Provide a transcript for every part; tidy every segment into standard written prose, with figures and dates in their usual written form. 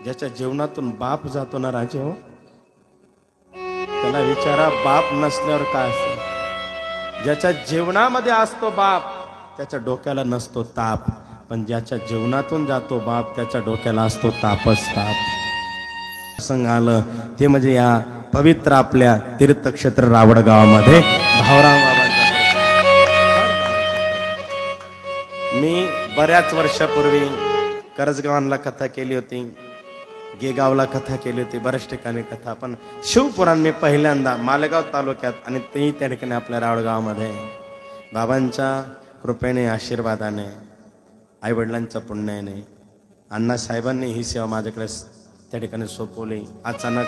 ज्याच्या जीवनातून बाप जातो ना राजे हो, त्याला विचारा बाप नसल्यावर काय असतं. ज्याच्या जीवनामध्ये असतो बाप त्याच्या डोक्याला नसतो ताप, पण ज्याच्या जीवनातून जातो बाप त्याच्या डोक्याला असतो तापच ताप. संग आलं ते म्हणजे या पवित्र आपल्या तीर्थक्षेत्र रावड गावामध्ये भावराव बाबांचा. मी बऱ्याच वर्षापूर्वी करजगावांना कथा केली होती, गेगावला कथा केली होती, बऱ्याच ठिकाणी कथा. पण शिवपुराण मी पहिल्यांदा मालेगाव तालुक्यात आणि तेही त्या ठिकाणी आपल्या रावडगावामध्ये बाबांच्या कृपेने आशीर्वादाने आईवडिलांच्या पुण्याने अण्णासाहेबांनी ही सेवा माझ्याकडे त्या ठिकाणी सोपवली. अचानक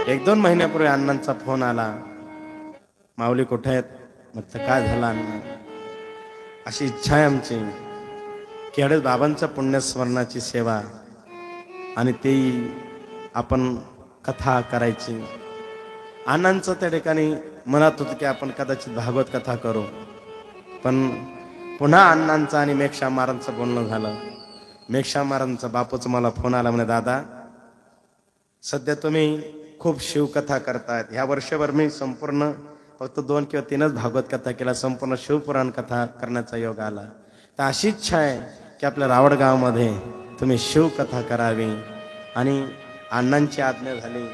1-2 महिन्यापूर्वी अण्णांचा फोन आला, माऊली कुठे आहेत? म्हटलं काय झालं अण्णा? अशी इच्छा आहे आमची की अडे बाबांच्या पुण्यस्मरणाची सेवा आणि तेही आपण कथा करायची. अण्णांचं त्या ठिकाणी म्हणत होतं की आपण कदाचित भागवत कथा करू. पण पुन्हा अण्णांचं आणि मेघश्याम महाराजांचं बोलणं झालं. मेघश्याम महाराजांचा बापूचा मला फोन आला, म्हणे दादा सध्या तुम्ही खूप शिवकथा करतायत. ह्या वर्षभर मी संपूर्ण फक्त 2 किंवा 3च भागवत कथा केला, संपूर्ण शिवपुराण कथा करण्याचा योग आला. तर अशी इच्छा आहे की आपल्या रावड गावामध्ये तुम्ही शिवकथा करावी. आणि अण्णांची आज्ञा झाली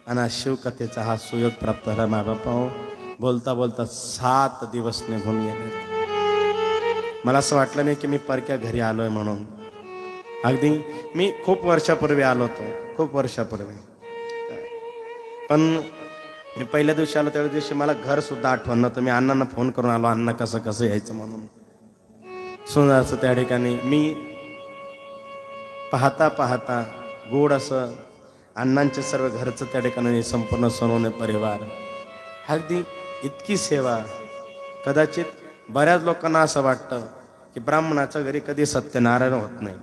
आणि शिवकथेचा हा सुयोग प्राप्त झाला. मायबापा बोलता बोलता 7 दिवस निघून गेले. मला असं वाटलं नाही की मी परक्या घरी आलोय म्हणून. अगदी मी खूप वर्षापूर्वी आलो होतो, खूप वर्षापूर्वी. पण मी पहिल्या दिवशी आलो त्या दिवशी मला घर सुद्धा आठवण नव्हतं. मी अण्णांना फोन करून आलो, अण्णा कसं कसं यायचं म्हणून. सुंदर त्या ठिकाणी मी पाहता पाहता गोड असं अण्णांचे सर्व घरचं त्या ठिकाणी संपूर्ण सोनवणे परिवार, अगदी इतकी सेवा. कदाचित बऱ्याच लोकांना असं वाटतं की ब्राह्मणाच्या घरी कधी सत्यनारायण होत नाही.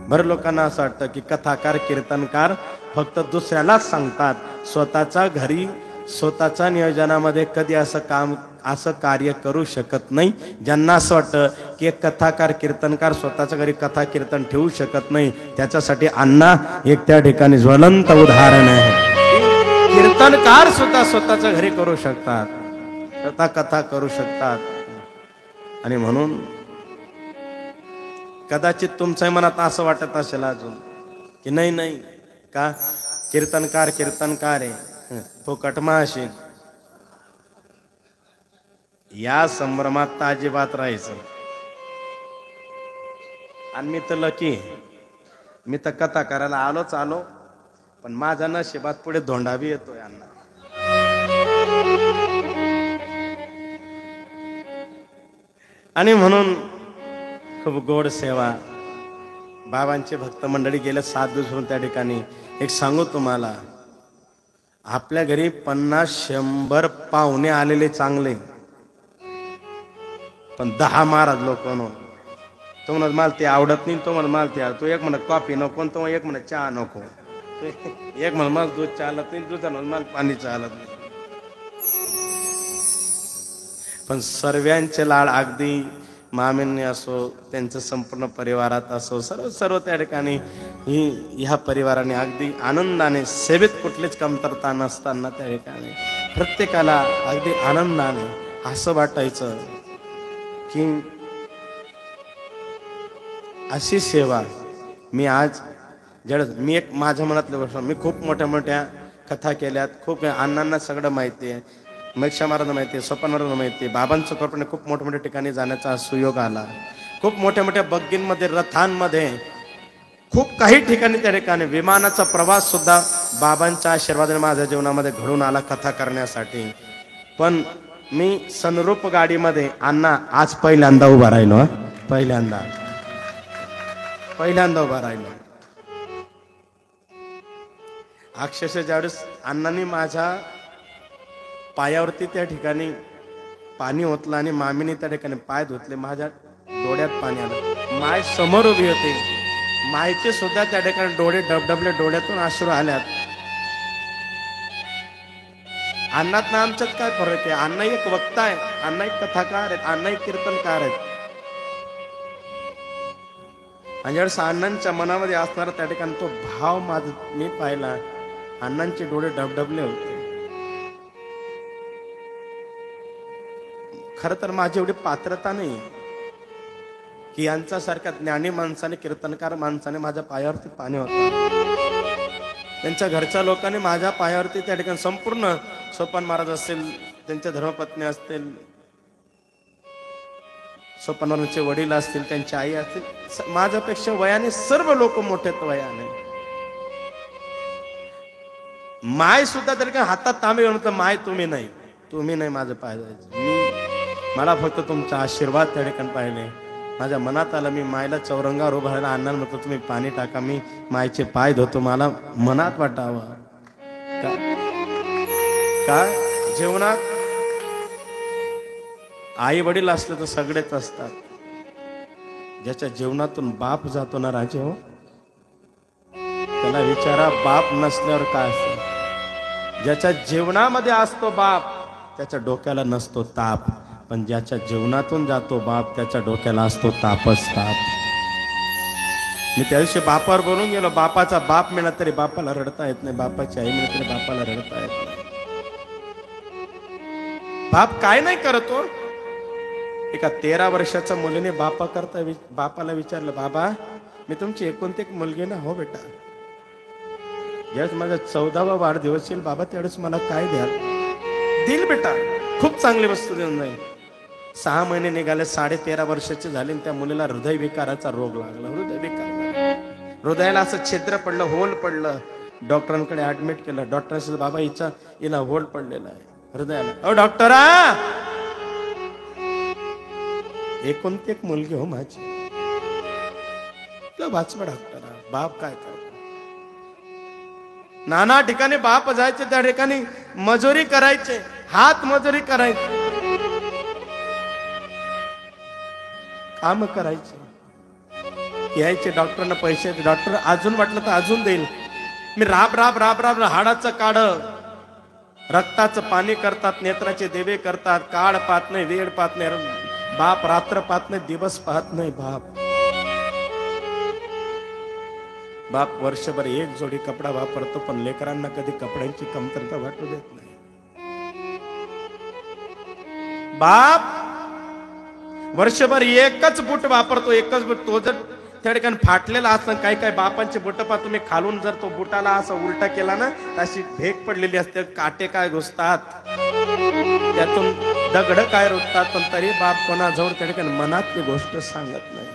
बऱ्याच लोकांना असं वाटतं की कथाकार कीर्तनकार फक्त दुसऱ्यालाच सांगतात, स्वतःच्या घरी स्वतःच्या नियोजनामध्ये कधी असं कार्य करू शकत नाही. ज्यांना असं वाटतं की एक कथाकार कीर्तनकार स्वतःच्या घरी कथा कीर्तन ठेवू शकत नाही, त्याच्यासाठी अण्णा एक त्या ठिकाणी ज्वलंत उदाहरण आहे. कीर्तनकार सुद्धा स्वतःच्या घरी करू शकतात, स्वतः कथा करू शकतात. आणि म्हणून कदाचित तुमच्या मनात असं वाटत असेल अजून की नाही नाही का कीर्तनकार आहे तो कटमाशी. या संभ्रमात तर अजिबात राहायचं. आणि मी तर लकी, मी तर कथा करायला आलो, पण माझ्या नशिबात पुढे धोंडा बी येतोय अण्णा. आणि म्हणून खूप गोड सेवा. बाबांचे भक्त मंडळी गेल्या 7 दिवस त्या ठिकाणी. एक सांगू तुम्हाला, आपल्या घरी 50-100 पाहुणे आलेले चांगले, पण 10 महाराज लोक नो. तो म्हणत मला ते आवडत नाही, तो म्हणत मला ते तो एक म्हणत कॉफी नको, तो एक म्हणत चहा नको, एक म्हणत मला दूध चालत नाही, दुसरा म्हणत मला पाणी चालत नाही. पण सर्वांचे लाड अगदी मामींनी असो, त्यांचं संपूर्ण परिवारात असो, सर्व त्या ठिकाणी ह्या परिवाराने अगदी आनंदाने सेवेत कुठलीच कमतरता नसताना त्या ठिकाणी प्रत्येकाला अगदी आनंदाने असं वाटायचं की अशी सेवा मी आज मी एक माझ्या मनातल्या गोष्ट, मी खूप मोठ्या मोठ्या कथा केल्यात, खूप अण्णांना सगळं माहिती आहे, मेघश्याम महाराजांना माहिती आहे, सोपान महाराजांना माहिती आहे. बाबांचं कृपेने खूप मोठ्या मोठ्या ठिकाणी जाण्याचा सुयोग आला. खूप मोठ्या मोठ्या बग्गींमध्ये, रथांमध्ये, खूप काही ठिकाणी त्या ठिकाणी विमानाचा प्रवास सुद्धा बाबांच्या आशीर्वादाने माझ्या जीवनामध्ये घडून आला कथा करण्यासाठी. पण मी सनरूप गाडीमध्ये अण्णा आज पहिल्यांदा उभा राहिलो. पहिल्यांदा उभा राहिलो. अक्षरशः ज्यावेळेस अण्णांनी माझ्या पायावरती त्या ठिकाणी पाणी ओतलं आणि मामीने त्या ठिकाणी पाय धुतले, माझ्या डोळ्यात पाणी आलं. माय समोर उभी होती, मायचे सुद्धा त्या ठिकाणी डोळे डबडबले, डोळ्यातून अश्रू आल्यात. अण्णात ना आमच्यात काय फरक आहे? अण्णा एक वक्ता आहे, अण्णा एक कथाकार आहेत, अण्णा एक कीर्तनकार आहेत. आणि ज्यावेळेस अण्णांच्या मनामध्ये असणारा त्या ठिकाणी तो भाव मी पाहिला. अण्णांचे डोळे डबडबले होते. खर तर माझी एवढी पात्रता नाही की यांच्यासारख्या ज्ञानी माणसाने, कीर्तनकार माणसाने माझ्या पायावरती पाणी होतं. त्यांच्या घरच्या लोकांनी माझ्या पायावरती त्या ठिकाणी संपूर्ण सोपान महाराज असतील, त्यांच्या धर्मपत्नी असतील, सोपानचे वडील असतील, त्यांची आई असतील, माझ्यापेक्षा वयाने सर्व लोक मोठे वयाने. माय सुद्धा तरी काय हातात तांबे घेऊन होतं, माय तुम्ही नाही माझं पाय जायचं, मला फक्त तुमचा आशीर्वाद त्या ठिकाणी पाहिले. माझ्या मनात आलं, मी मायला चौरंगावर उभा राहिला, अण्णांना म्हटलं तुम्ही पाणी टाका, मी मायचे पाय धुतो. मला मनात वाटावं का जीवनात आई वडील असले तर सगळेच असतात. ज्याच्या जीवनातून बाप जातो ना राजे हो, त्याला विचारा बाप नसल्यावर काय असतं. ज्याच्या जीवनामध्ये असतो बाप त्याच्या डोक्याला नसतो ताप, पण ज्याच्या जीवनातून जातो बाप त्याच्या डोक्याला असतो तापच ताप. मी त्या दिवशी बापावर बोलून गेलो. बापाचा बाप मिळाला तरी बापाला रडता येत नाही, बापाची आई मिळाली तरी बापाला रडता येत नाही. बाप काय नाही करतो. एका 13 वर्षाच्या मुलीने बापाला विचारलं, बाबा मी तुमची एकुलती मुलगी ना. हो बेटा. ज्यावेळेस माझा 14वा वाढदिवस येईल बाबा, त्यावेळेस मला काय द्याल? देईल बेटा, खूप चांगली वस्तू देऊन जाईल. 6 महिने निघाले, 13.5 वर्षाचे झाले. त्या मुलीला हृदयविकाराचा रोग लागला. हृदयाला असं छिद्र पडलं, होल पडलं. डॉक्टरांकडे ऍडमिट केलं. डॉक्टर सांगितलं, बाबा हिला होल पडलेला आहे हृदयाला. ओ डॉक्टरा, एकुलती एक मुलगी हो माझी, वाचवा डॉक्टरा. बाप काय करतो? नाना ठिकाणी बाप जायचे, त्या ठिकाणी मजुरी करायचे, हात मजुरी करायचे, काम करायचे, यायचे. डॉक्टरांना पैसे, डॉक्टर अजून वाटलं तर अजून देईल. मी राब हाडाचं काढ, रक्ताचं पाणी करतात, नेत्राचे देवे करतात. काळ पाहत नाही, वेळ पाहत नाही बाप, रात्र पाहत नाही, दिवस पाहत नाही बाप. वर्षभर एक जोडी कपडा वापरतो, पण लेकरांना कधी कपड्यांची कमतरता वाटू देत नाही. बाप वर्षभर एकच बूट वापरतो, एकच बूट. तो जर त्या ठिकाणी फाटलेला असतं, काही बापांचे बुट पा तुम्ही खालून जर तो बुटाला असा उलटा केला ना, अशी भेग पडलेली असते, काटे काय घुसतात, त्यातून दगड काय रुततात, पण तरी बाप कोणाजवळ त्या ठिकाणी मनातली गोष्ट सांगत नाही.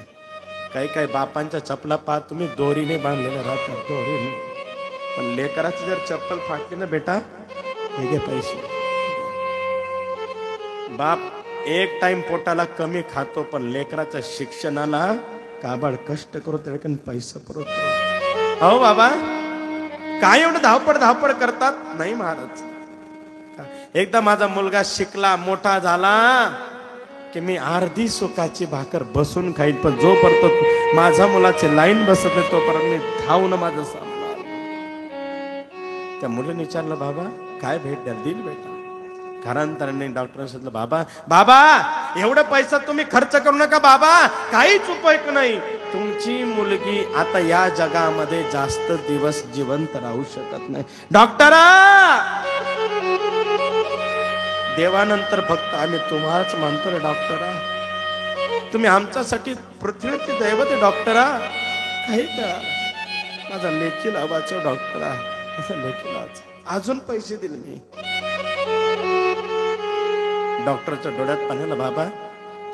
काही बापांच्या चपला पाहत तुम्ही दोरीने बांधलेल्या राहतात, दोरीने. पण लेकराची जर चप्पल फाटली ना, बेटा हे घे पैसे. बाप एक टाइम पोटाला कमी खातो, पण लेकराच्या शिक्षणाला काबाड कष्ट करू, त्या ठिकाणी पैसा पुरवतो. अहो बाबा, काय एवढं धावपळ करतात? नाही महाराज. एकदा माझा मुलगा शिकला, मोठा झाला की मी अर्धी सुखाची भाकर बसून खाईन, पण जोपर्यंत माझ्या मुलाची लाईन बसत नाही तोपर्यंत मी धावून माझं सांभाळ. त्या मुलीने विचारलं, बाबा काय भेट द्याल? दिल बेटा. घरांतराने डॉक्टर सांगितलं, बाबा एवढा पैसा तुम्ही खर्च करू नका बाबा, काहीच उपयोग नाही. तुमची मुलगी आता या जगामध्ये जास्त दिवस जिवंत राहू शकत नाही. डॉक्टरा, देवानंतर फक्त आम्ही तुम्हालाच मानतो रे डॉक्टरा. तुम्ही आमच्यासाठी पृथ्वीचे दैवत डॉक्टरा. काही का माझा लेकीला वाचव डॉक्टरा, माझा लेकीला अजून पैसे दिले मी. डॉक्टरच्या डोळ्यात पाहिलं, बाबा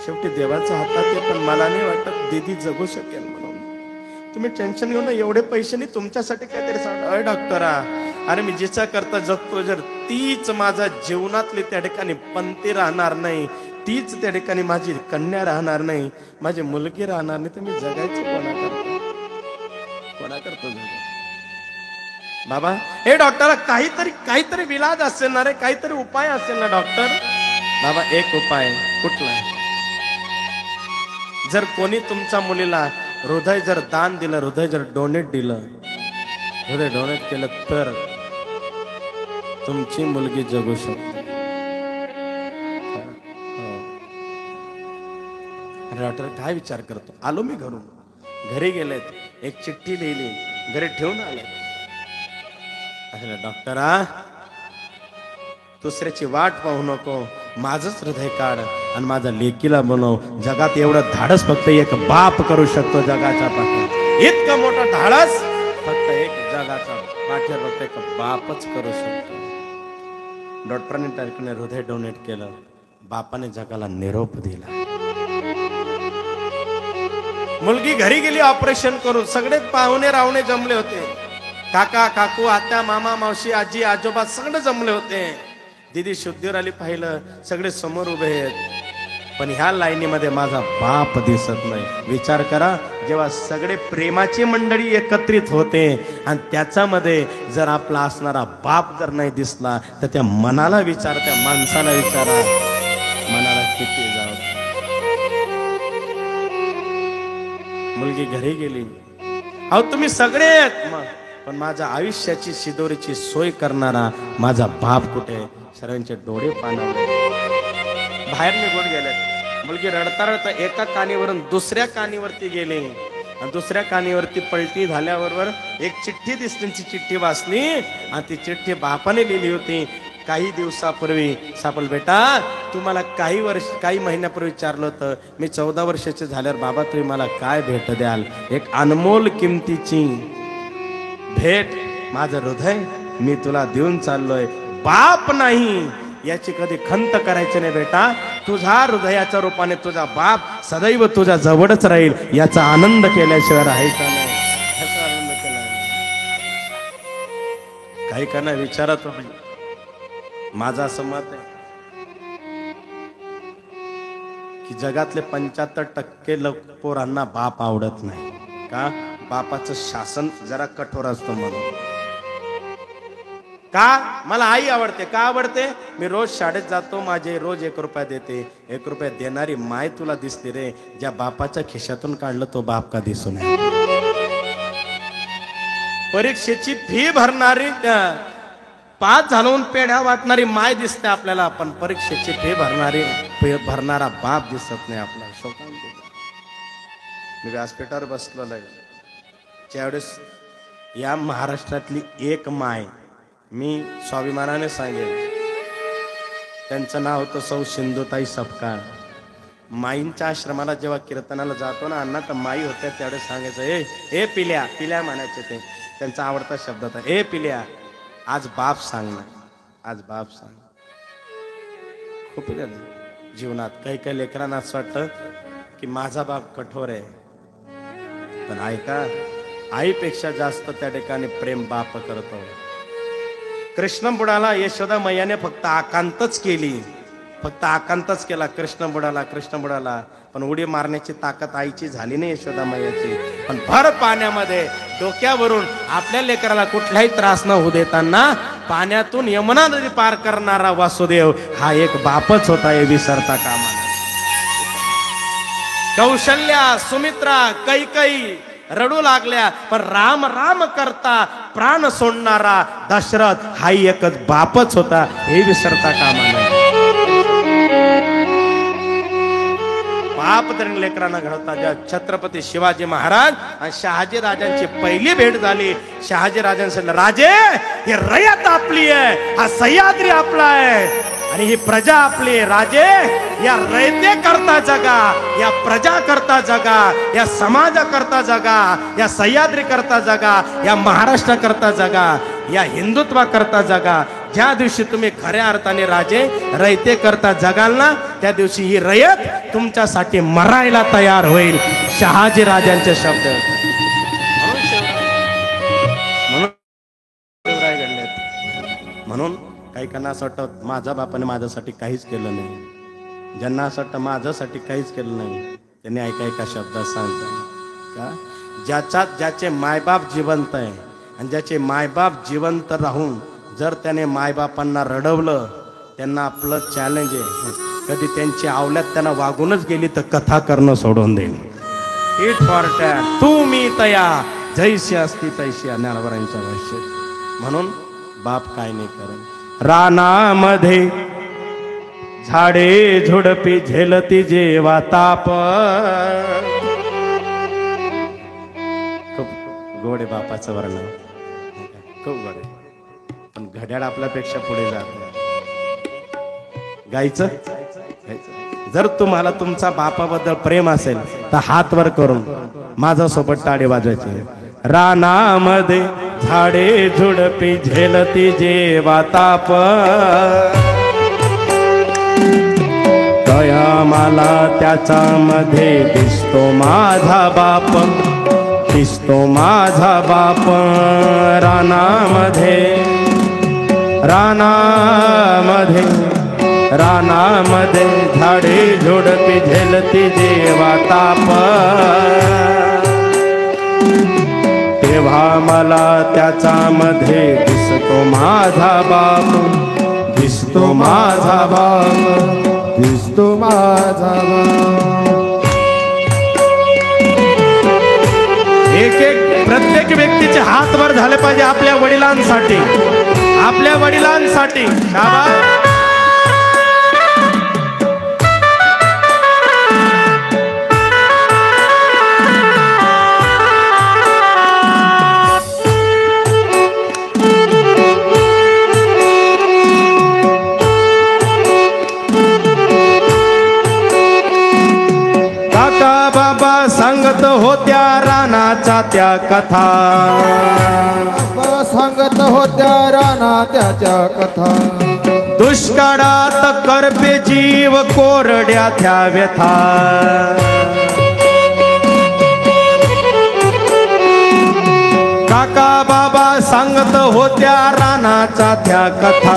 शेवटी देवाच्या हातात आहे, पण मला नाही वाटत दीदी जगू शकेल म्हणून. तुम्ही टेन्शन घेऊ ना, एवढे पैसे नाही तुमच्यासाठी काहीतरी सांगा. अरे डॉक्टरा, अरे मी जिचा करता जगतो, जर तीच माझ्या जीवनातली त्या ठिकाणी पंथी राहणार नाही, तीच त्या ठिकाणी माझी कन्या राहणार नाही, माझी मुलगी राहणार नाही, तर मी जगायचं कोणा करतो बाबा? हे डॉक्टर, काहीतरी विलाज असेल ना रे, काहीतरी उपाय असेल ना डॉक्टर? बाबा एक उपाय. कुठला? जर कोणी तुमच्या मुलीला हृदय जर दान दिलं, हृदय जर डोनेट केलं, तर तुमची मुलगी जगू शकते. डॉक्टर काय विचार करतो? आलो मी घरून, घरी गेलेत, एक चिठ्ठी लिहिली, घरी ठेवून आले. डॉक्टरा, दुसऱ्याची वाट पाहू नको, माझंच हृदय काढ आणि माझा लेकीला बनव. जगात एवढं धाडस फक्त एक बाप करू शकतो. जगाच्या पाठीवर इतकं मोठं धाडस फक्त एक जगाचा पाठीवर फक्त एक बापच करू शकतो. डॉक्टरांनी त्याने हृदय डोनेट केलं. बापाने जगाला निरोप दिला. मुलगी घरी गेली ऑपरेशन करून. सगळे पाहुणे रावणे जमले होते. काका काकू आत्या मामा मावशी आजी आजोबा सगळे जमले होते. दीदी शुद्धीवर आली, पाहिलं सगळे समोर उभे आहेत. पण ह्या लाईनीमध्ये माझा बाप दिसत नाही. विचार करा, जेव्हा सगळे प्रेमाची मंडळी एकत्रित होते आणि त्याच्यामध्ये जर आपला असणारा बाप जर नाही दिसला तर त्या मनाला विचार, त्या माणसाला विचारा, मनाला किती जाऊ. मुलगी घरी गेली. अहो तुम्ही सगळे आहेत मग, पण माझ्या आयुष्याची शिदोरीची सोय करणारा माझा बाप कुठे? सर्वांचे डोळे पाणावले. बाहेर निघून गेले. मुलगी रडता रडता एका कानीवरून दुसऱ्या कानीवरती गेले आणि दुसऱ्या कानीवरती पलटी झाल्याबरोबर एक चिठ्ठी दिसली. चिठ्ठी वाचली आणि ती चिठ्ठी बापाने लिहिली होती. काही दिवसापूर्वी, सापल बेटा, तुम्हाला काही महिन्यापूर्वी विचारलं होतं, मी 14 वर्षाचे झाल्यावर बाबा तुम्ही मला काय भेट द्याल? एक अनमोल किमतीची भेट, माझं हृदय मी तुला देऊन चाललोय. बाप नाही याची कधी खंत करायची नाही बेटा. तुझ्या हृदयाच्या रूपाने तुझा बाप सदैव तुझ्या जवळच राहील. याचा आनंद केल्याशिवाय राहायचा नाही. याचा आनंद केला. काही करणार विचारत होते. माझं असं मत आहे की जगातले 75% पोरांना बाप आवडत नाही. का? बापाचं शासन जरा कठोर असतं म्हणून. का? मला आई आवडते. का आवडते? मी रोज शाळेत जातो, माझे रोज 1 रुपया देते. 1 रुपया देणारी माय तुला दिसते रे. ज्या बापाच्या खिशातून काढलं तो बाप का दिसू नये. परीक्षेची फी भरणारी, पास झालून पेढ्या वाटणारी माय दिसते आपल्याला, पण परीक्षेची फी भरणारा बाप दिसत नाही आपल्याला. शोकांत. मी व्यासपीठावर बसलेलो आहे. त्यावेळेस या महाराष्ट्रातली एक माय मी स्वाभिमानाने सांगेन, त्यांचं नाव होतं सौ सिंधुताई सपकाळ. माईंच्या आश्रमाला जेव्हा कीर्तनाला जातो ना अण्णा, तर माई होत्या. त्यावेळेस सांगायचं, ए पिल्या, पिल्या म्हणायचे ते. त्यांचा आवडता शब्द होता, ए पिल्या, आज बाप सांग ना, आज बाप सांग. खूप जीवनात काही काही लेकरांना असं वाटतं की माझा बाप कठोर आहे, पण ऐका, आईपेक्षा जास्त त्या ठिकाणी प्रेम बाप करतो. कृष्ण बुडाला यशोदा मैयाने फक्त आकांतच केली, फक्त आकांतच केला कृष्ण बुडाला, पण उडी मारण्याची ताकद आईची झाली नाही यशोदा मैयाची. पण भर पाण्यामध्ये डोक्यावरून आपल्या लेकराला कुठलाही त्रास न होऊ देताना पाण्यातून यमुना नदी पार करणारा वासुदेव हा एक बापच होता, हे विसरता कामा नये. कौशल्या, सुमित्रा, कैकई रडू लागल्या, पण राम राम करता प्राण सोडणारा दशरथ हा एकच बापच होता, हे विसरता कामा नये. बाप तरी लेकरांना घडवता. ज्या छत्रपती शिवाजी महाराज आणि शहाजी राजांची पहिली भेट झाली. शहाजी राजांनी सांगितलं, राजे, ही रयत आपली आहे, हा सह्याद्री आपला आहे आणि ही प्रजा आपली. राजे, या रयते करता जगा, या प्रजा करता जगा, या समाजा करता जगा, या सह्याद्री करता जगा, या महाराष्ट्र करता जगा, या हिंदुत्वा करता जगा. ज्या दिवशी तुम्ही खऱ्या अर्थाने राजे रयते करता जगाल ना, त्या दिवशी ही रयत तुमच्यासाठी मरायला तयार होईल. शहाजी राजांचे शब्द. म्हणून काही काहींना असं वाटतं माझ्या बापाने माझ्यासाठी काहीच केलं नाही. ज्यांना असं वाटतं माझ्यासाठी काहीच केलं नाही, त्यांनी एका शब्दात सांगतात का, ज्याचे मायबाप जिवंत आहे आणि ज्याचे मायबाप जिवंत राहून जर त्याने मायबापांना रडवलं, त्यांना आपलं चॅलेंज आहे, कधी त्यांची आवल्यात त्यांना वागूनच गेली तर कथा करणं सोडून देईल. इट फॉर टॅट तू मी तया जैशी असती तैशी ज्ञानवरांच्या भाषेत. म्हणून बाप काय नाही करत. रानामध्ये झाडे झुडपी झेलती जेवा ताप, गोड आहे बापाचं वर्णन, खूप गोड आहे. पण घड्याळ आपल्यापेक्षा पुढे जात नाही. गायचं जर तुम्हाला तुमचा बापाबद्दल प्रेम असेल तर हात वर करून माझा सोबत टाळी वाजवायची. रानामध्ये झाडे झुडपी झेलती जेवा ताप, दया मला त्याच्यामध्ये दिसतो माझा बाप, दिसतो माझा बाप. रानामध्ये रानामध्ये रानामध्ये झाडे झुडपी झेलती जेवा ताप, तेव्हा मला त्याच्यामध्ये दिसतो माझा बाप, दिसतो माझा बाप, दिसतो माझा बाप. प्रत्येक व्यक्तीचे हात वर झाले पाहिजे आपल्या वडिलांसाठी, आपल्या वडिलांसाठी. सांगत होत्या रानाच्या त्या कथा, सांगत होत्या रानाच्या कथा. दुष्काळात करपे जीव कोरड्या त्या व्यथा, काका बाबा सांगत होत्या रानाच्या त्या कथा.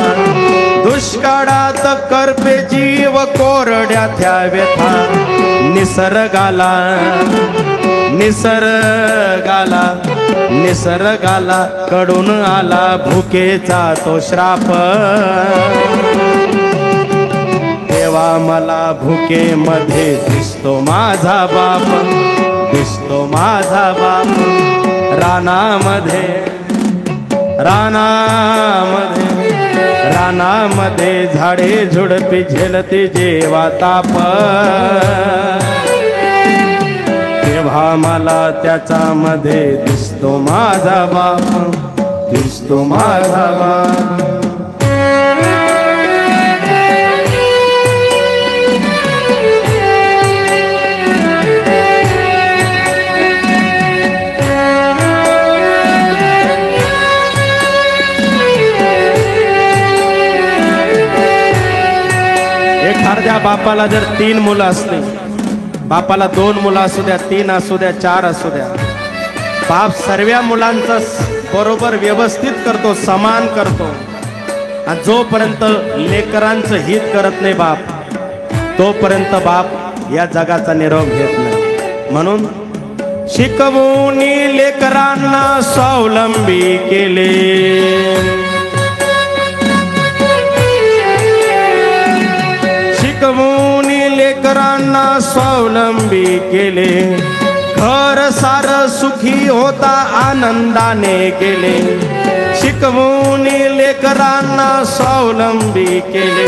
दुष्काळात करपे जीव कोरड्या त्या व्यथा. निसर्गाला निसर्गाला निसर्गाला कडून आला भुकेचा तो श्राप, तेव्हा मला भुकेमध्ये दिसतो माझा बाप, दिसतो माझा बाप. रानामध्ये रानामध्ये रानामध्ये झाडे झुडपी झेलते जेवा ताप, तेव्हा मला त्याच्यामध्ये दिसतो माझा बाप, दिसतो माझा बाप. एखाद्या बापाला जर 3 मुलं असली, बापाला 2 मुलं असू द्या, 3 असू द्या, 4 असू द्या, बाप सर्व मुलांचं बरोबर व्यवस्थित करतो, समान करतो. आणि जोपर्यंत लेकरांचं हित करत नाही बाप, तोपर्यंत बाप या जगाचा निरोप घेत नाही. म्हणून शिकवून लेकरांना स्वावलंबी केले, शिकवून लेकरांना स्वावलंबी केले. घर सार सुखी होता आनंदाने गेले, शिकवून लेकरांना स्वावलंबी केले.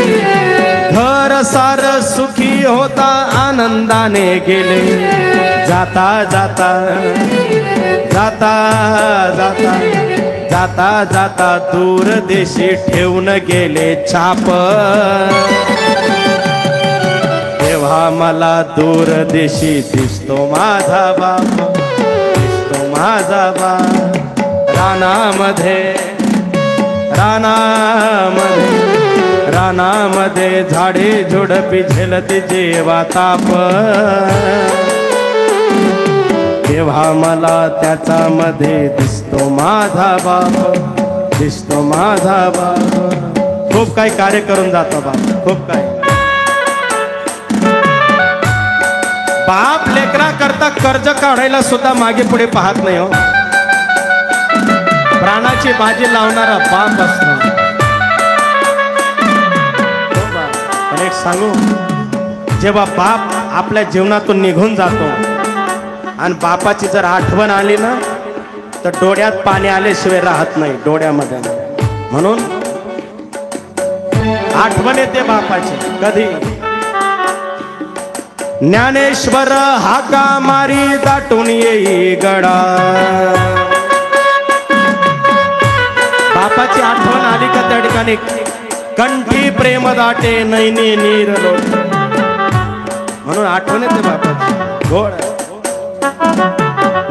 घर सार सुखी होता आनंदाने गेले. जाता जाता जाता जाता जाता जाता दूर देशी ठेवून गेले छाप, तेव्हा मला दूर देशी दिसतो माझा बाप, दिसतो माझा बाप. रानामध्ये रानामध्ये रानामध्ये झाडे झुडपी झेलते जेवा ताप, तेव्हा मला त्याच्यामध्ये दिसतो माझा बाप, दिसतो माझा बाप. खूप काही कार्य करून जातो बाप, खूप काही. बाप लेकरा करता कर्ज काढायला सुद्धा मागे पुढे पाहत नाही हो. प्राणाची बाजी लावणारा बाप असतो. पण एक सांगू, जेव्हा बाप आपल्या जीवनातून निघून जातो आणि बापाची जर आठवण आली ना, तर डोळ्यात पाणी आल्याशिवाय राहत नाही डोळ्यामध्ये. म्हणून आठवण येते बापाची कधी. ज्ञानेश्वर हाका मारी दाटून येई गडा, आठवण आली का त्या ठिकाणी कंठी प्रेम दाटे नैनी नीर लोट म्हणून आठवण येते बापाची गोड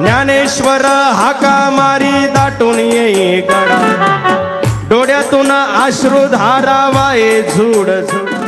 ज्ञानेश्वर हाका मारी दाटून येई गडा डोळ्यातून अश्रू धारावाये झुड झुड